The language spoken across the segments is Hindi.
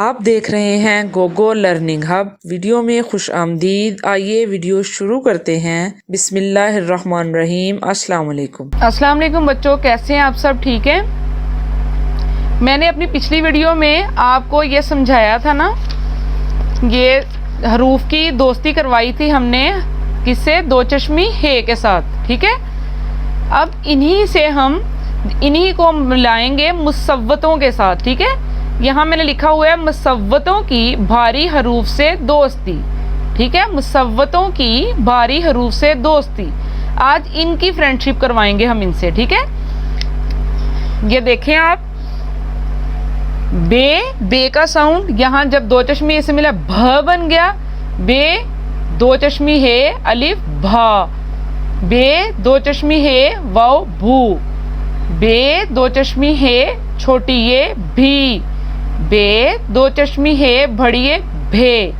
आप देख रहे हैं गोगो लर्निंग हब। वीडियो में खुश आमदीद। आइए वीडियो शुरू करते हैं। बिस्मिल्लाहिर्रहमानिर्रहीम। अस्सलाम वालेकुम। अस्सलाम वालेकुम बच्चों, कैसे हैं आप सब? ठीक हैं। मैंने अपनी पिछली वीडियो में आपको ये समझाया था ना, ये हरूफ की दोस्ती करवाई थी हमने किससे? दो चश्मी हे के साथ। ठीक है, अब इन्हीं को मिलाएंगे मुसव्वतों के साथ। ठीक है, यहाँ मैंने लिखा हुआ है मुसव्वतों की भारी हरूफ से दोस्ती। ठीक है, मुसव्वतों की भारी हरूफ से दोस्ती। आज इनकी फ्रेंडशिप करवाएंगे हम इनसे। ठीक है, ये देखें आप, बे का साउंड यहाँ जब दो चश्मी ऐसे मिला भ बन गया। बे दो चश्मी है अलिफ भा। बे दो चश्मी है वाव भू। बे दो चश्मी है छोटी ये भी। बे दो चश्मी है बड़ी ये भे।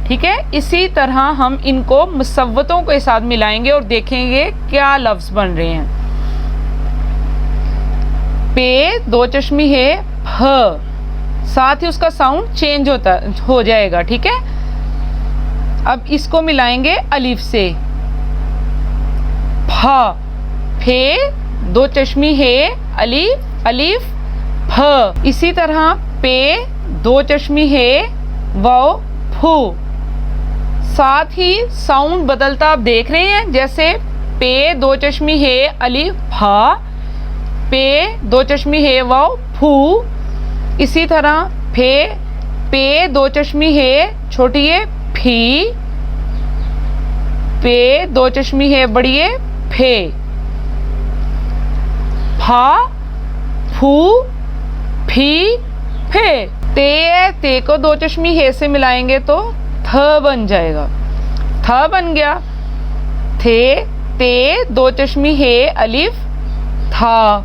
ठीक है, इसी तरह हम इनको मुसव्वतों के साथ मिलाएंगे और देखेंगे क्या लफ्ज बन रहे हैं। पे दो चश्मी है फ, साथ ही उसका साउंड चेंज हो जाएगा। ठीक है, अब इसको मिलाएंगे अलिफ से। फा, फे दो चश्मी है अलिफ फ। इसी तरह पे दो चश्मी है वाव फू। साथ ही साउंड बदलता आप देख रहे हैं, जैसे पे दो चश्मी है अलिफ फा, पे दो चश्मी है वाव फू। इसी तरह पे दो चश्मी है छोटी है फी। पे दो चश्मी है बड़ी है फे। फा फू फी फे। ते को दो चश्मी हे से मिलाएंगे तो थ बन जाएगा। थ बन गया। ते दो चश्मी हे अलिफ था,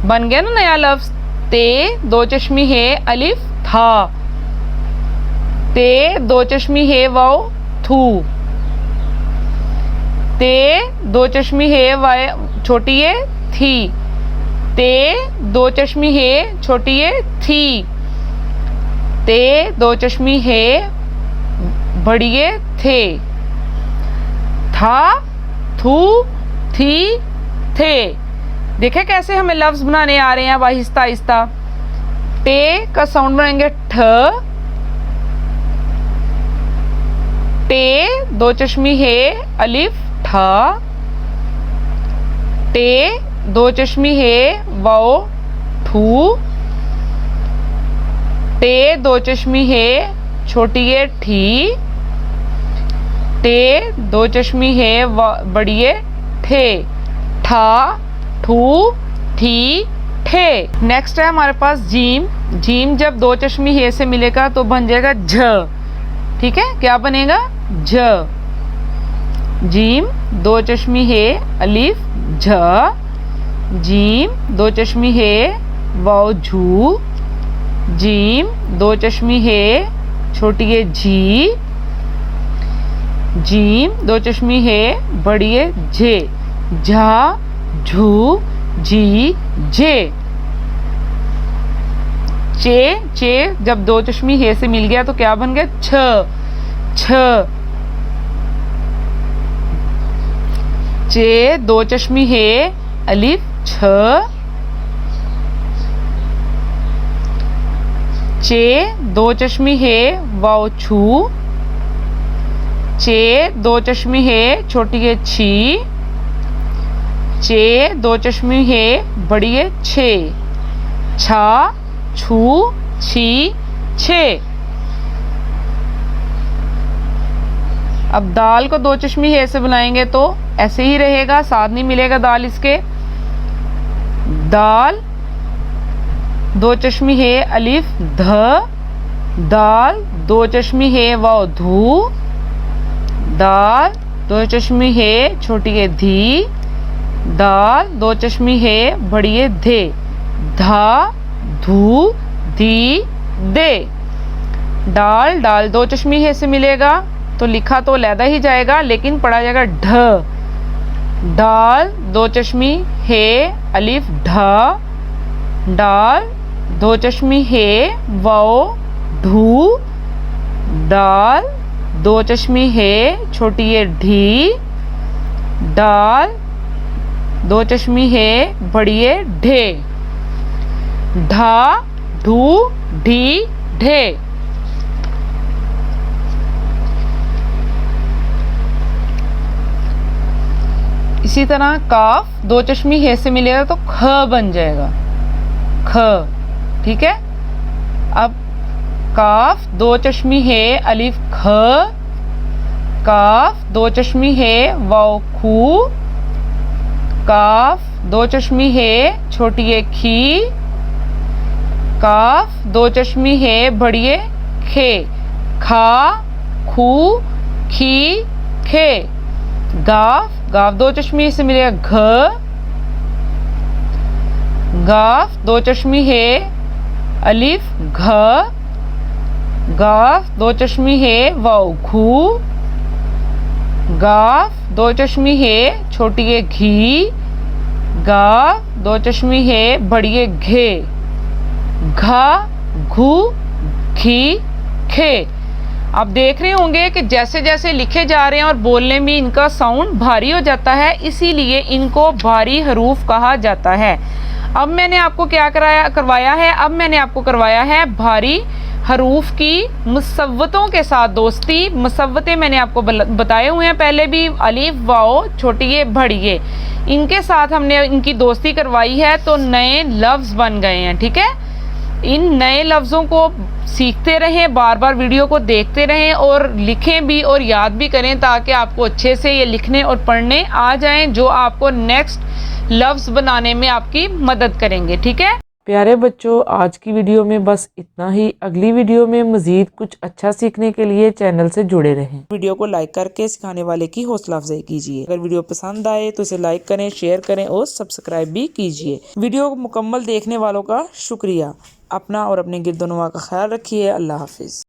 बन गया ना नया लफ्ज। ते दो चश्मी है अलिफ था। ते दो चश्मी है वाव थू। ते दो चश्मी है वाय छोटी है थी। ते दो चश्मी है छोटी है थी। ते दो चश्मी है बड़ी है थे। था थू थी थे। देखे कैसे हमें लफ्ज बनाने आ रहे हैं अब आहिस्ता आहिस्ता। टे का साउंड बनाएंगे ठ। टे दो चश्मी है अलिफ ठा। टे दो चश्मी है वाओ ठू। टे दो चश्मी है छोटी है ठी। टे दो चश्मी है बड़ी है ठे। ठा ठू थी ठे। नेक्स्ट है हमारे पास जीम। जीम जब दो चश्मी हे से मिलेगा तो बन जाएगा झ। ठीक है, क्या बनेगा? झ। जीम दो चश्मी है अलिफ झ। जीम दो चश्मी है वाव झू। जीम दो चश्मी है छोटी है जी। जीम दो चश्मी है बड़ी है जे। झा झू जी जे। चे जब दो चश्मी हे से मिल गया तो क्या बन गया? छ। चे दो चश्मी है अलिफ छ। चे दो चश्मी है वाव छू। चे दो चश्मी है छोटी है छी। चे दो चश्मी है बड़ी है छे। छा छू छी छे। अब दाल को दो चश्मी है ऐसे बनाएंगे तो ऐसे ही रहेगा, साथ नहीं मिलेगा दाल इसके। दाल दो चश्मी है अलिफ ध। दाल दो चश्मी है वाव धू। दाल दो चश्मी है छोटी है धी। दाल दो चश्मी है बड़ी है धे। धा धू धी दे। दाल दो चश्मी है से मिलेगा तो लिखा तो लैदा ही जाएगा, लेकिन पढ़ा जाएगा ढ। दाल दो चश्मी है अलिफ ढ। दाल दो चश्मी है वाओ ढू, डाल, दो चश्मी हे, छोटी ये ढी, डाल, दो चश्मी है, बड़ी ये ढे, ढा, ढू, ढी, ढे। इसी तरह काफ दो चश्मी हे से मिलेगा तो ख बन जाएगा, ख। ठीक है। अब काफ दो चश्मी है, अलिफ ख, काफ दो चश्मी है, वाव खू, काफ दो चश्मी है, छोटी ये खी, काफ दो चश्मी है, बड़ी ये खे, खा, खू, खी, खे। गाफ, गाफ दो चश्मी से मिलेगा घ, गाफ दो चश्मी है, अलिफ घ, गाफ दो चश्मी है, वाव घू, गाफ दो चश्मी है, छोटी ये घी, गाफ दो चश्मी है, बड़ी ये घे, घा, घू, घी, खे। आप देख रहे होंगे कि जैसे जैसे लिखे जा रहे हैं और बोलने में इनका साउंड भारी हो जाता है, इसीलिए इनको भारी हरूफ कहा जाता है। अब मैंने आपको क्या करवाया है, अब मैंने आपको करवाया है भारी हरूफ की मुसव्वतों के साथ दोस्ती। मुसव्वतें मैंने आपको बताए हुए हैं पहले भी, अलिफ, वाओ, छोटी ये, बड़ी ये, इनके साथ हमने इनकी दोस्ती करवाई है तो नए लफ्ज़ बन गए हैं। ठीक है। इन नए लफ्ज़ों को सीखते रहें, बार बार वीडियो को देखते रहें और लिखें भी और याद भी करें, ताकि आपको अच्छे से ये लिखने और पढ़ने आ जाएं, जो आपको नेक्स्ट लफ्ज़ बनाने में आपकी मदद करेंगे। ठीक है प्यारे बच्चों, आज की वीडियो में बस इतना ही। अगली वीडियो में मज़ीद कुछ अच्छा सीखने के लिए चैनल से जुड़े रहें। वीडियो को लाइक करके सिखाने वाले की हौसला अफजाई कीजिए। अगर वीडियो पसंद आए तो इसे लाइक करें, शेयर करें और सब्सक्राइब भी कीजिए। वीडियो को मुकम्मल देखने वालों का शुक्रिया। अपना और अपने गिरदोनवा का ख्याल रखिए। अल्लाह हाफिज़।